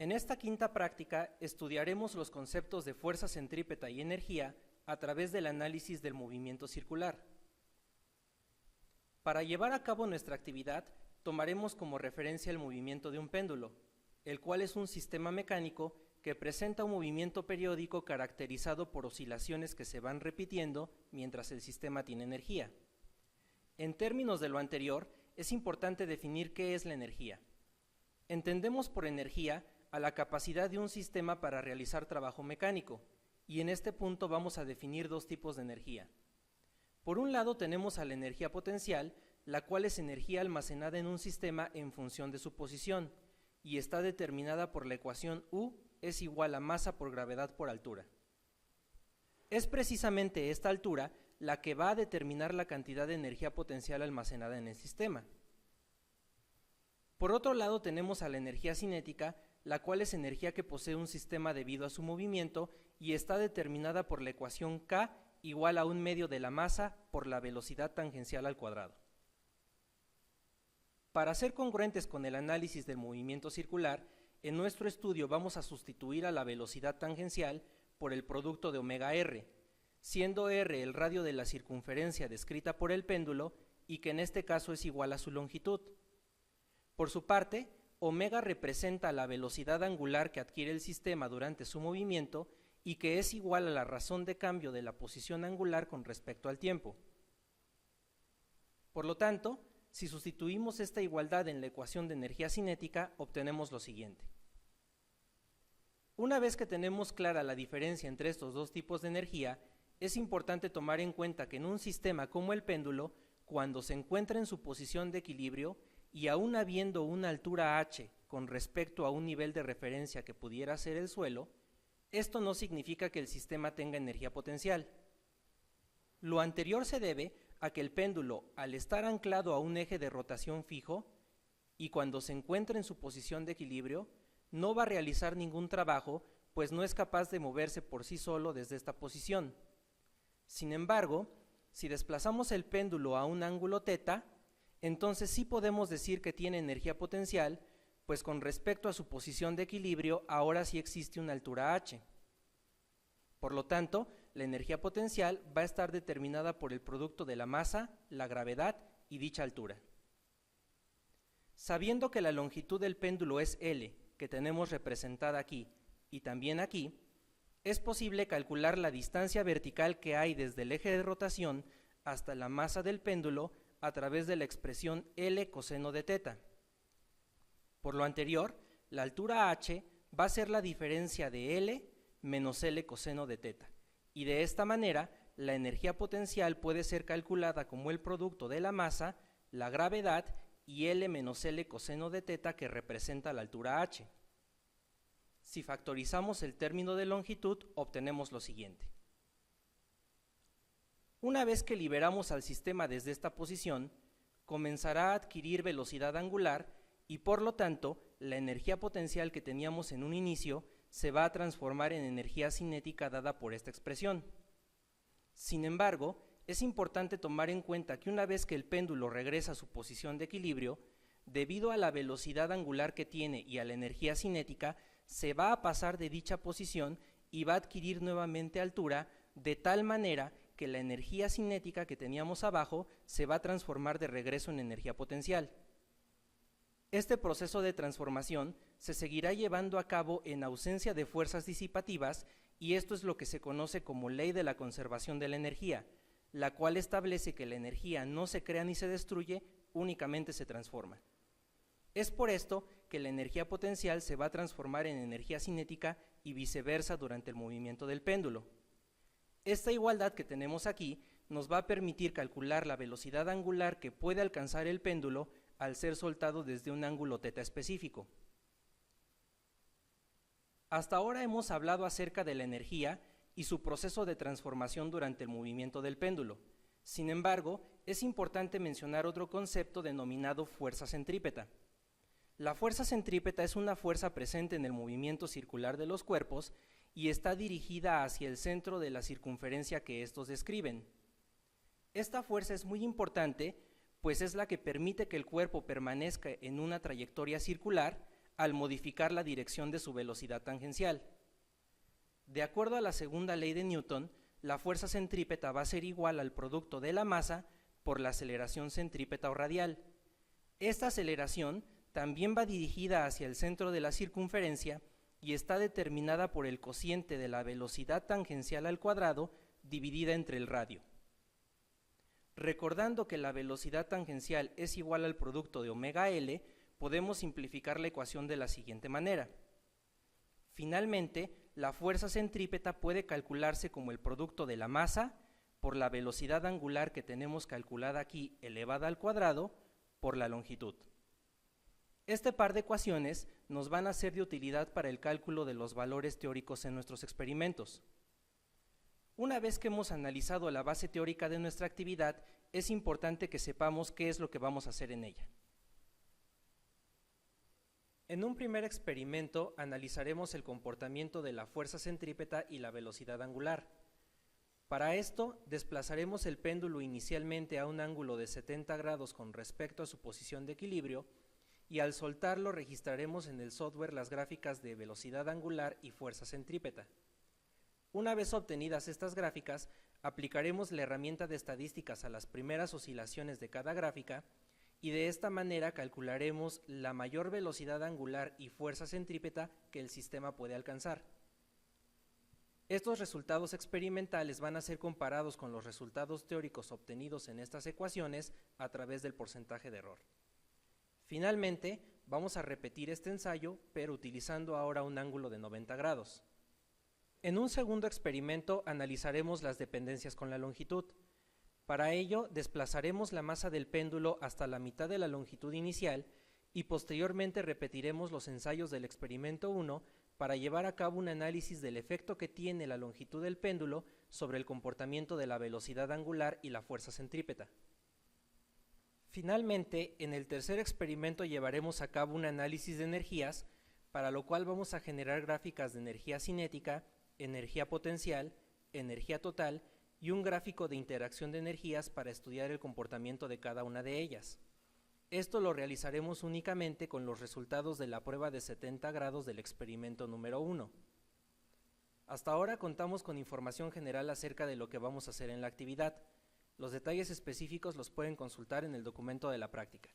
En esta quinta práctica estudiaremos los conceptos de fuerza centrípeta y energía a través del análisis del movimiento circular. Para llevar a cabo nuestra actividad, tomaremos como referencia el movimiento de un péndulo, el cual es un sistema mecánico que presenta un movimiento periódico caracterizado por oscilaciones que se van repitiendo mientras el sistema tiene energía. En términos de lo anterior, es importante definir qué es la energía. Entendemos por energía a la capacidad de un sistema para realizar trabajo mecánico, y en este punto vamos a definir dos tipos de energía. Por un lado tenemos a la energía potencial, la cual es energía almacenada en un sistema en función de su posición, y está determinada por la ecuación U es igual a masa por gravedad por altura. Es precisamente esta altura la que va a determinar la cantidad de energía potencial almacenada en el sistema. Por otro lado tenemos a la energía cinética, la cual es energía que posee un sistema debido a su movimiento y está determinada por la ecuación K igual a 1/2 de la masa por la velocidad tangencial al cuadrado. Para ser congruentes con el análisis del movimiento circular, en nuestro estudio vamos a sustituir a la velocidad tangencial por el producto de omega r, siendo r el radio de la circunferencia descrita por el péndulo y que en este caso es igual a su longitud. Por su parte, omega representa la velocidad angular que adquiere el sistema durante su movimiento y que es igual a la razón de cambio de la posición angular con respecto al tiempo. Por lo tanto, si sustituimos esta igualdad en la ecuación de energía cinética, obtenemos lo siguiente. Una vez que tenemos clara la diferencia entre estos dos tipos de energía, es importante tomar en cuenta que en un sistema como el péndulo, cuando se encuentra en su posición de equilibrio y aún habiendo una altura h con respecto a un nivel de referencia que pudiera ser el suelo, esto no significa que el sistema tenga energía potencial. Lo anterior se debe a que el péndulo, al estar anclado a un eje de rotación fijo y cuando se encuentra en su posición de equilibrio, no va a realizar ningún trabajo, pues no es capaz de moverse por sí solo desde esta posición. Sin embargo, si desplazamos el péndulo a un ángulo θ, entonces sí podemos decir que tiene energía potencial, pues con respecto a su posición de equilibrio ahora sí existe una altura h. Por lo tanto, la energía potencial va a estar determinada por el producto de la masa, la gravedad y dicha altura. Sabiendo que la longitud del péndulo es L, que tenemos representada aquí y también aquí, es posible calcular la distancia vertical que hay desde el eje de rotación hasta la masa del péndulo a través de la expresión L coseno de θ. Por lo anterior, la altura h va a ser la diferencia de L menos L coseno de θ, y de esta manera la energía potencial puede ser calculada como el producto de la masa, la gravedad y L menos L coseno de θ que representa la altura h. Si factorizamos el término de longitud, obtenemos lo siguiente. Una vez que liberamos al sistema desde esta posición, comenzará a adquirir velocidad angular y por lo tanto la energía potencial que teníamos en un inicio se va a transformar en energía cinética dada por esta expresión. Sin embargo, es importante tomar en cuenta que una vez que el péndulo regresa a su posición de equilibrio, debido a la velocidad angular que tiene y a la energía cinética, se va a pasar de dicha posición y va a adquirir nuevamente altura de tal manera que la energía cinética que teníamos abajo se va a transformar de regreso en energía potencial. Este proceso de transformación se seguirá llevando a cabo en ausencia de fuerzas disipativas y esto es lo que se conoce como ley de la conservación de la energía, la cual establece que la energía no se crea ni se destruye, únicamente se transforma. Es por esto que la energía potencial se va a transformar en energía cinética y viceversa durante el movimiento del péndulo. Esta igualdad que tenemos aquí nos va a permitir calcular la velocidad angular que puede alcanzar el péndulo al ser soltado desde un ángulo θ específico. Hasta ahora hemos hablado acerca de la energía y su proceso de transformación durante el movimiento del péndulo. Sin embargo, es importante mencionar otro concepto denominado fuerza centrípeta. La fuerza centrípeta es una fuerza presente en el movimiento circular de los cuerpos y está dirigida hacia el centro de la circunferencia que estos describen. Esta fuerza es muy importante, pues es la que permite que el cuerpo permanezca en una trayectoria circular, al modificar la dirección de su velocidad tangencial. De acuerdo a la segunda ley de Newton, la fuerza centrípeta va a ser igual al producto de la masa por la aceleración centrípeta o radial. Esta aceleración también va dirigida hacia el centro de la circunferencia y está determinada por el cociente de la velocidad tangencial al cuadrado dividida entre el radio. Recordando que la velocidad tangencial es igual al producto de omega L, podemos simplificar la ecuación de la siguiente manera. Finalmente, la fuerza centrípeta puede calcularse como el producto de la masa por la velocidad angular que tenemos calculada aquí elevada al cuadrado por la longitud. Este par de ecuaciones nos van a ser de utilidad para el cálculo de los valores teóricos en nuestros experimentos. Una vez que hemos analizado la base teórica de nuestra actividad, es importante que sepamos qué es lo que vamos a hacer en ella. En un primer experimento analizaremos el comportamiento de la fuerza centrípeta y la velocidad angular. Para esto, desplazaremos el péndulo inicialmente a un ángulo de 70 grados con respecto a su posición de equilibrio y al soltarlo registraremos en el software las gráficas de velocidad angular y fuerza centrípeta. Una vez obtenidas estas gráficas, aplicaremos la herramienta de estadísticas a las primeras oscilaciones de cada gráfica y de esta manera calcularemos la mayor velocidad angular y fuerza centrípeta que el sistema puede alcanzar. Estos resultados experimentales van a ser comparados con los resultados teóricos obtenidos en estas ecuaciones a través del porcentaje de error. Finalmente, vamos a repetir este ensayo, pero utilizando ahora un ángulo de 90 grados. En un segundo experimento analizaremos las dependencias con la longitud. Para ello, desplazaremos la masa del péndulo hasta la mitad de la longitud inicial y posteriormente repetiremos los ensayos del experimento 1 para llevar a cabo un análisis del efecto que tiene la longitud del péndulo sobre el comportamiento de la velocidad angular y la fuerza centrípeta. Finalmente, en el tercer experimento llevaremos a cabo un análisis de energías, para lo cual vamos a generar gráficas de energía cinética, energía potencial, energía total y un gráfico de interacción de energías para estudiar el comportamiento de cada una de ellas. Esto lo realizaremos únicamente con los resultados de la prueba de 70 grados del experimento número 1. Hasta ahora contamos con información general acerca de lo que vamos a hacer en la actividad. Los detalles específicos los pueden consultar en el documento de la práctica.